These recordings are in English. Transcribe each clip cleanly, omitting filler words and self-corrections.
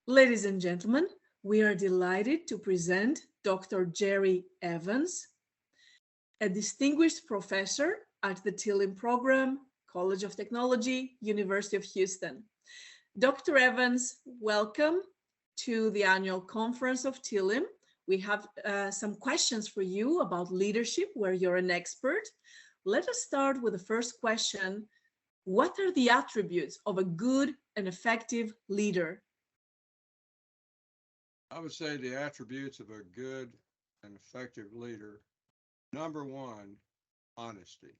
Ladies and gentlemen, we are delighted to present Dr. Jerry Evans, a distinguished professor at the TLIM program, College of Technology, University of Houston. Dr. Evans, welcome to the annual conference of TLIM. We have some questions for you about leadership, where you're an expert. Let us start with the first question. What are the attributes of a good and effective leader? I would say the attributes of a good and effective leader. Number one, honesty.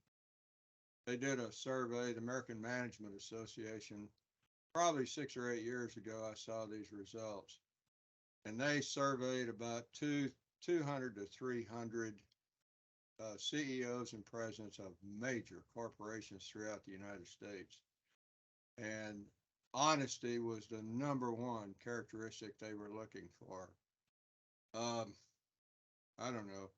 They did a survey, the American Management Association, probably 6 or 8 years ago. I saw these results, and they surveyed about 200 to 300 CEOs and presidents of major corporations throughout the United States. And honesty was the number one characteristic they were looking for. Um, I don't know.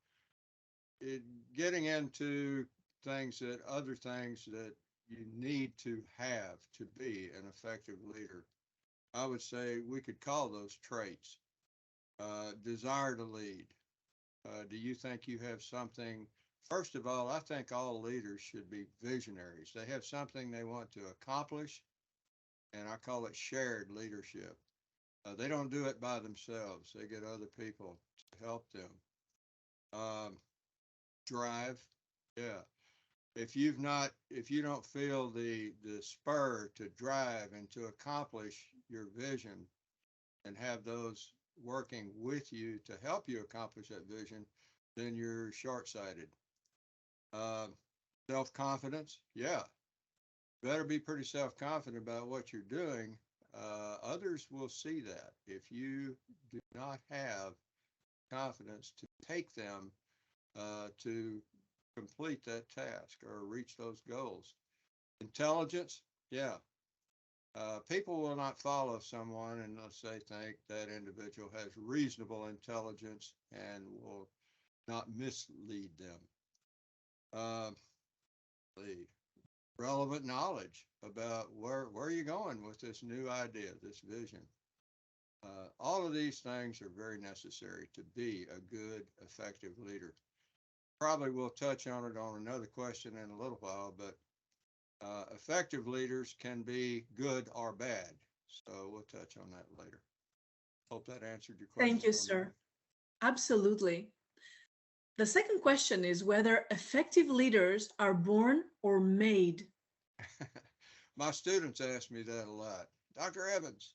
It, getting into other things that you need to have to be an effective leader, I would say we could call those traits. Desire to lead. Do you think you have something? First of all, I think all leaders should be visionaries. They have something they want to accomplish, and I call it shared leadership. They don't do it by themselves. They get other people to help them. Um, Drive, yeah. If you don't feel the spur to drive and to accomplish your vision and have those working with you to help you accomplish that vision, then you're short-sighted. Uh, Self-confidence, yeah. Better be pretty self-confident about what you're doing. Others will see that. If you do not have confidence to take them to complete that task or reach those goals. Intelligence, yeah. People will not follow someone unless they think that individual has reasonable intelligence and will not mislead them. Uh, the relevant knowledge about where you're going with this new idea, this vision. All of these things are very necessary to be a good, effective leader. Probably we'll touch on it on another question in a little while, but effective leaders can be good or bad. So we'll touch on that later. Hope that answered your Thank question you, for me. sir. Absolutely. The second question is whether effective leaders are born or made. My students ask me that a lot. Dr. Evans,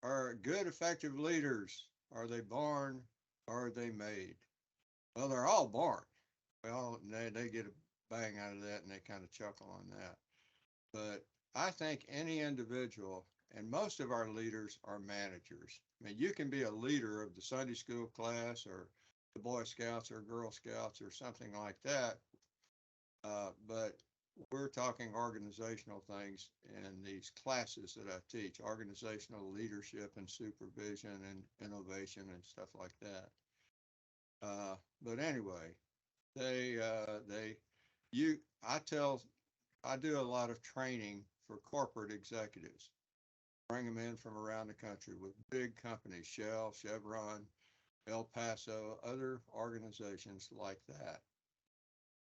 are good, effective leaders, are they born or are they made? Well, they're all born. Well, they get a bang out of that and they kind of chuckle on that. But I think any individual, and most of our leaders are managers. I mean, you can be a leader of the Sunday school class or the Boy Scouts or Girl Scouts or something like that. But we're talking organizational things in these classes that I teach, organizational leadership and supervision and innovation and stuff like that. But anyway, they, you, I tell, I do a lot of training for corporate executives, bring them in from around the country with big companies, Shell, Chevron, El Paso, other organizations like that.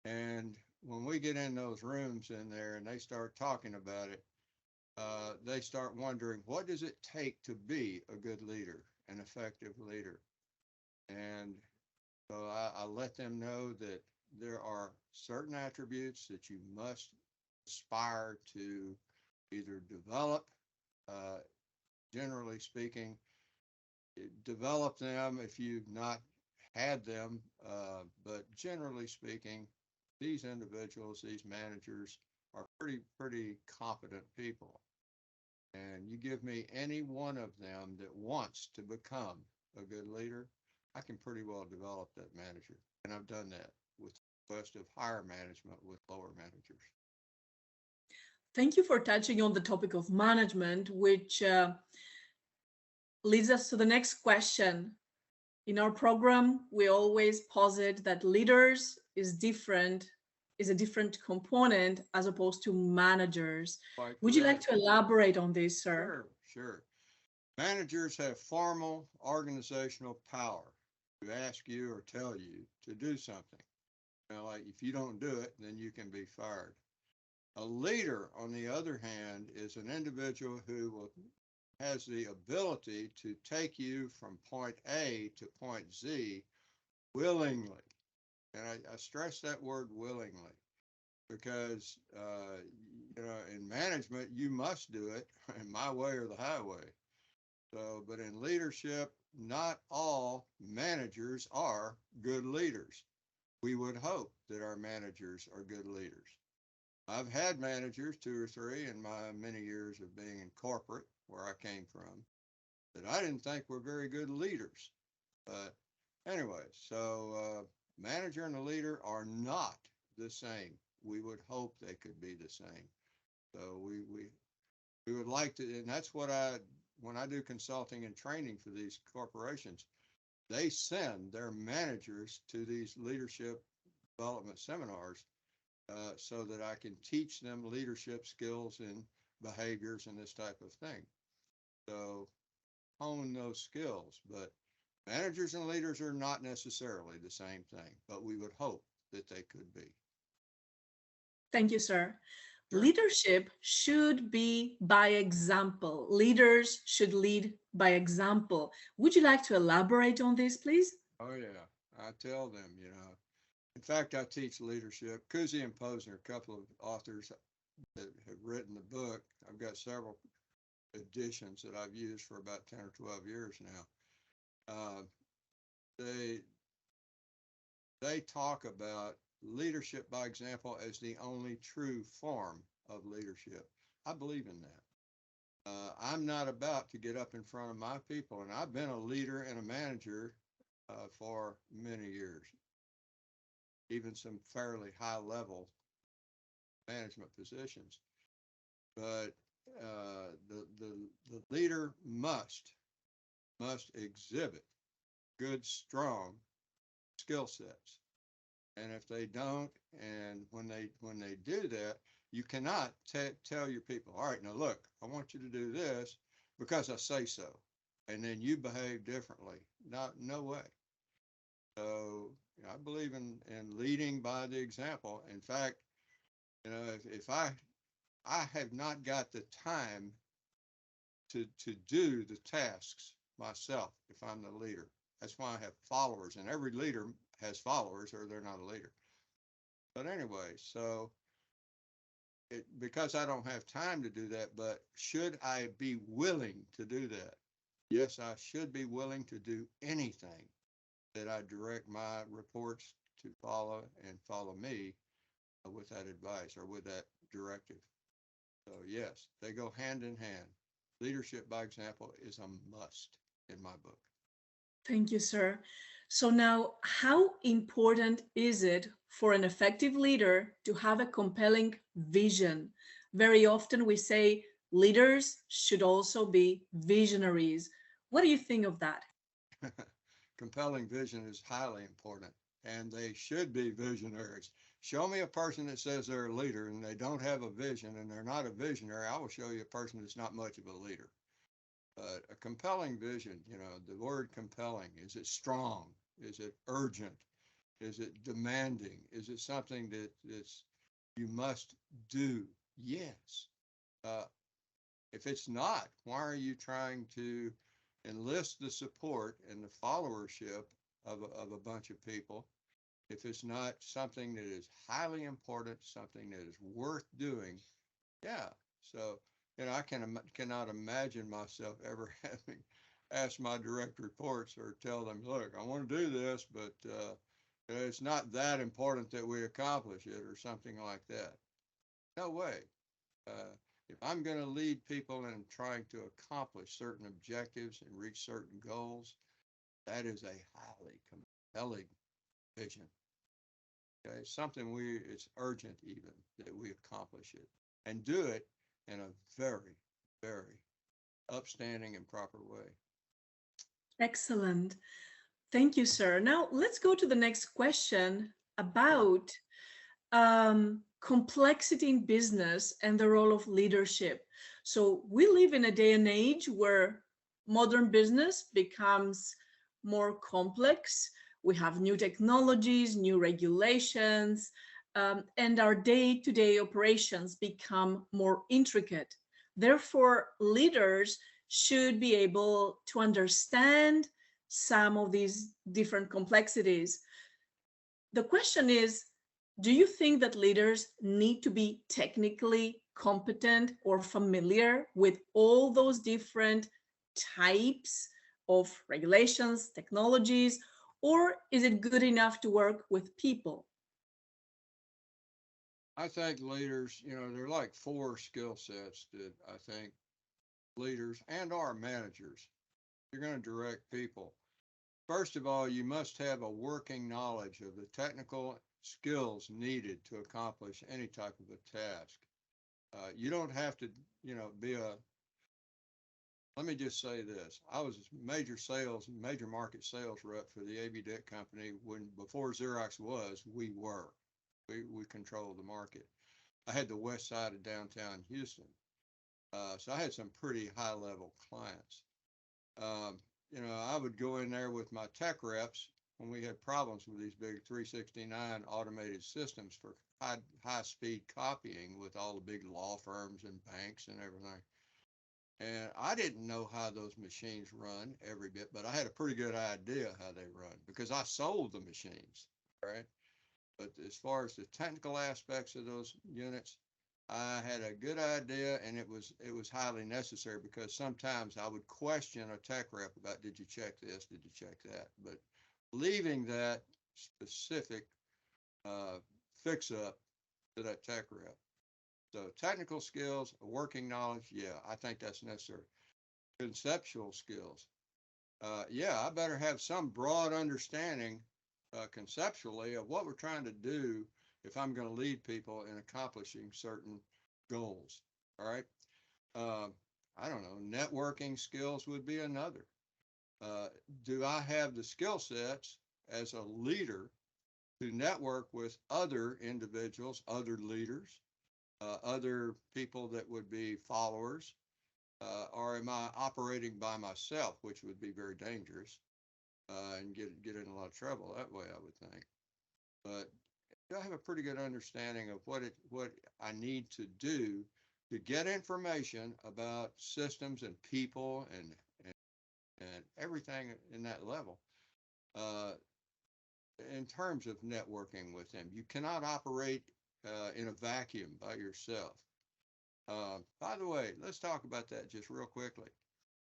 And when we get in those rooms in there and they start talking about it, they start wondering, what does it take to be a good leader, an effective leader? And so I let them know that there are certain attributes that you must aspire to either develop, uh, generally speaking, develop them if you've not had them, but generally speaking, these individuals, these managers are pretty competent people. And you give me any one of them that wants to become a good leader, I can pretty well develop that manager. And I've done that with the request of higher management with lower managers. Thank you for touching on the topic of management, which leads us to the next question. In our program, we always posit that leaders is a different component as opposed to managers. Quite Would you like correct. to elaborate on this, sir? Sure, sure. Managers have formal organizational power to ask you or tell you to do something. Like if you don't do it, then you can be fired. A leader, on the other hand, is an individual who has the ability to take you from point A to point Z willingly. And I stress that word willingly because, in management, you must do it in my way or the highway. So, but in leadership, not all managers are good leaders. We would hope that our managers are good leaders. I've had managers, 2 or 3, in my many years of being in corporate, where I came from, that I didn't think were very good leaders. But anyway, so manager and a leader are not the same. We would hope they could be the same. So we would like to, and that's what when I do consulting and training for these corporations, they send their managers to these leadership development seminars so that I can teach them leadership skills and behaviors and this type of thing. So hone those skills, but managers and leaders are not necessarily the same thing, but we would hope that they could be. Thank you, sir. Sure. Leadership should be by example. Leaders should lead by example. Would you like to elaborate on this, please? Oh yeah, I tell them, In fact, I teach leadership. Kuzi and Posner, a couple of authors that have written the book. I've got several editions that I've used for about 10 or 12 years now. They talk about leadership by example as the only true form of leadership. I believe in that. I'm not about to get up in front of my people, and I've been a leader and a manager for many years, even some fairly high level management positions. But the leader must exhibit good, strong skill sets. And if they don't, and when they do that, you cannot tell your people, all right, now look, I want you to do this because I say so, and then you behave differently. No way. So I believe in leading by the example. In fact, if I have not got the time to do the tasks myself if I'm the leader. That's why I have followers, and every leader has followers or they're not a leader. But anyway, so because I don't have time to do that, but should I be willing to do that? Yes, I should be willing to do anything that I direct my reports to follow and follow me with that advice or with that directive. So yes, they go hand in hand. Leadership by example is a must in my book. Thank you, sir. So now, how important is it for an effective leader to have a compelling vision? Very often we say leaders should also be visionaries. What do you think of that? Compelling vision is highly important, and they should be visionaries. Show me a person that says they're a leader and they don't have a vision and they're not a visionary. I will show you a person that's not much of a leader. But a compelling vision, the word compelling, is it strong? Is it urgent? Is it demanding? Is it something that's you must do? Yes. If it's not, why are you trying to enlist the support and the followership of a bunch of people if it's not something that is highly important, something that is worth doing? Yeah. So, I cannot imagine myself ever having asked my direct reports or tell them, look, I want to do this, but it's not that important that we accomplish it or something like that. No way. If I'm going to lead people in trying to accomplish certain objectives and reach certain goals, that is a highly compelling vision. Okay, it's urgent even that we accomplish it and do it in a very, very upstanding and proper way. Excellent. Thank you, sir. Now let's go to the next question about complexity in business and the role of leadership. So we live in a day and age where modern business becomes more complex. We have new technologies, new regulations, and our day-to-day operations become more intricate. Therefore, leaders should be able to understand some of these different complexities. The question is, do you think that leaders need to be technically competent or familiar with all those different types of regulations, technologies, or is it good enough to work with people? I think leaders, they're like four skill sets that I think leaders and our managers, you're going to direct people. First of all, you must have a working knowledge of the technical skills needed to accomplish any type of a task. You don't have to, be let me just say this. I was major market sales rep for the AV Dick company when before Xerox we were. We controlled the market. I had the west side of downtown Houston. So I had some pretty high level clients. Um, I would go in there with my tech reps when we had problems with these big 369 automated systems for high speed copying with all the big law firms and banks and everything. And I didn't know how those machines run every bit, but I had a pretty good idea how they run because I sold the machines, right? But as far as the technical aspects of those units, I had a good idea, and it was highly necessary because sometimes I would question a tech rep about, did you check this? Did you check that? But leaving that specific fix up to that tech rep. So technical skills, working knowledge, yeah, I think that's necessary. Conceptual skills, yeah, I better have some broad understanding conceptually of what we're trying to do if I'm going to lead people in accomplishing certain goals. All right. Uh, I don't know. Networking skills would be another. Uh, do I have the skill sets as a leader to network with other individuals, other leaders, other people that would be followers, or am I operating by myself, which would be very dangerous and get in a lot of trouble that way, I would think. But I have a pretty good understanding of what I need to do to get information about systems and people and everything in that level. Uh, in terms of networking with them, you cannot operate in a vacuum by yourself. By the way, let's talk about that just real quickly.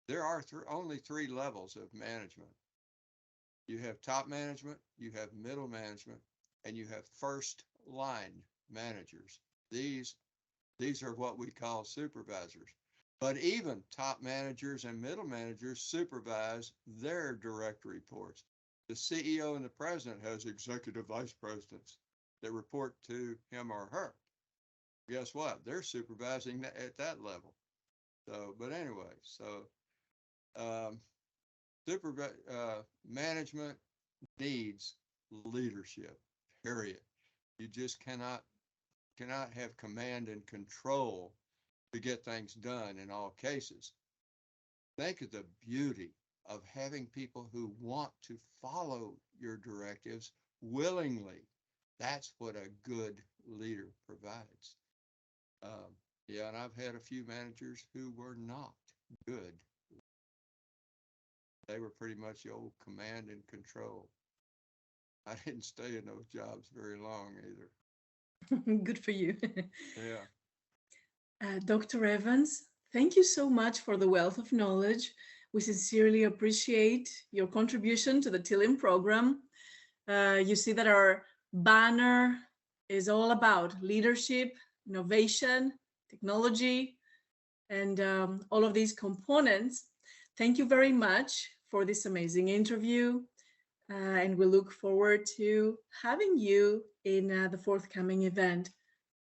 There are only three levels of management. You have top management, you have middle management, and you have first line managers. These are what we call supervisors. But even top managers and middle managers supervise their direct reports. The CEO and the president has executive vice presidents that report to him or her. Guess what? They're supervising at that level. So, but anyway, so um, management needs leadership. Period. You just cannot have command and control to get things done in all cases. Think of the beauty of having people who want to follow your directives willingly. That's what a good leader provides. Um, yeah, and I've had a few managers who were not good. They were pretty much the old command and control. I didn't stay in those jobs very long either. Good for you. Yeah. Dr. Evans, thank you so much for the wealth of knowledge. We sincerely appreciate your contribution to the TLIM program. You see that our banner is all about leadership, innovation, technology, and all of these components. Thank you very much for this amazing interview. And we look forward to having you in the forthcoming event.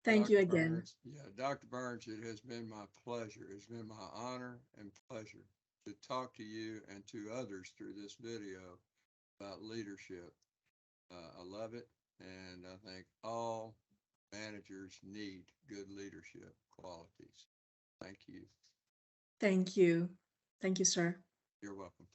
Thank you Dr. again. Burns, yeah, Dr. Burns, it has been my pleasure. It's been my honor and pleasure to talk to you and to others through this video about leadership. I love it, and I think all managers need good leadership qualities. Thank you. Thank you. Thank you, sir. You're welcome.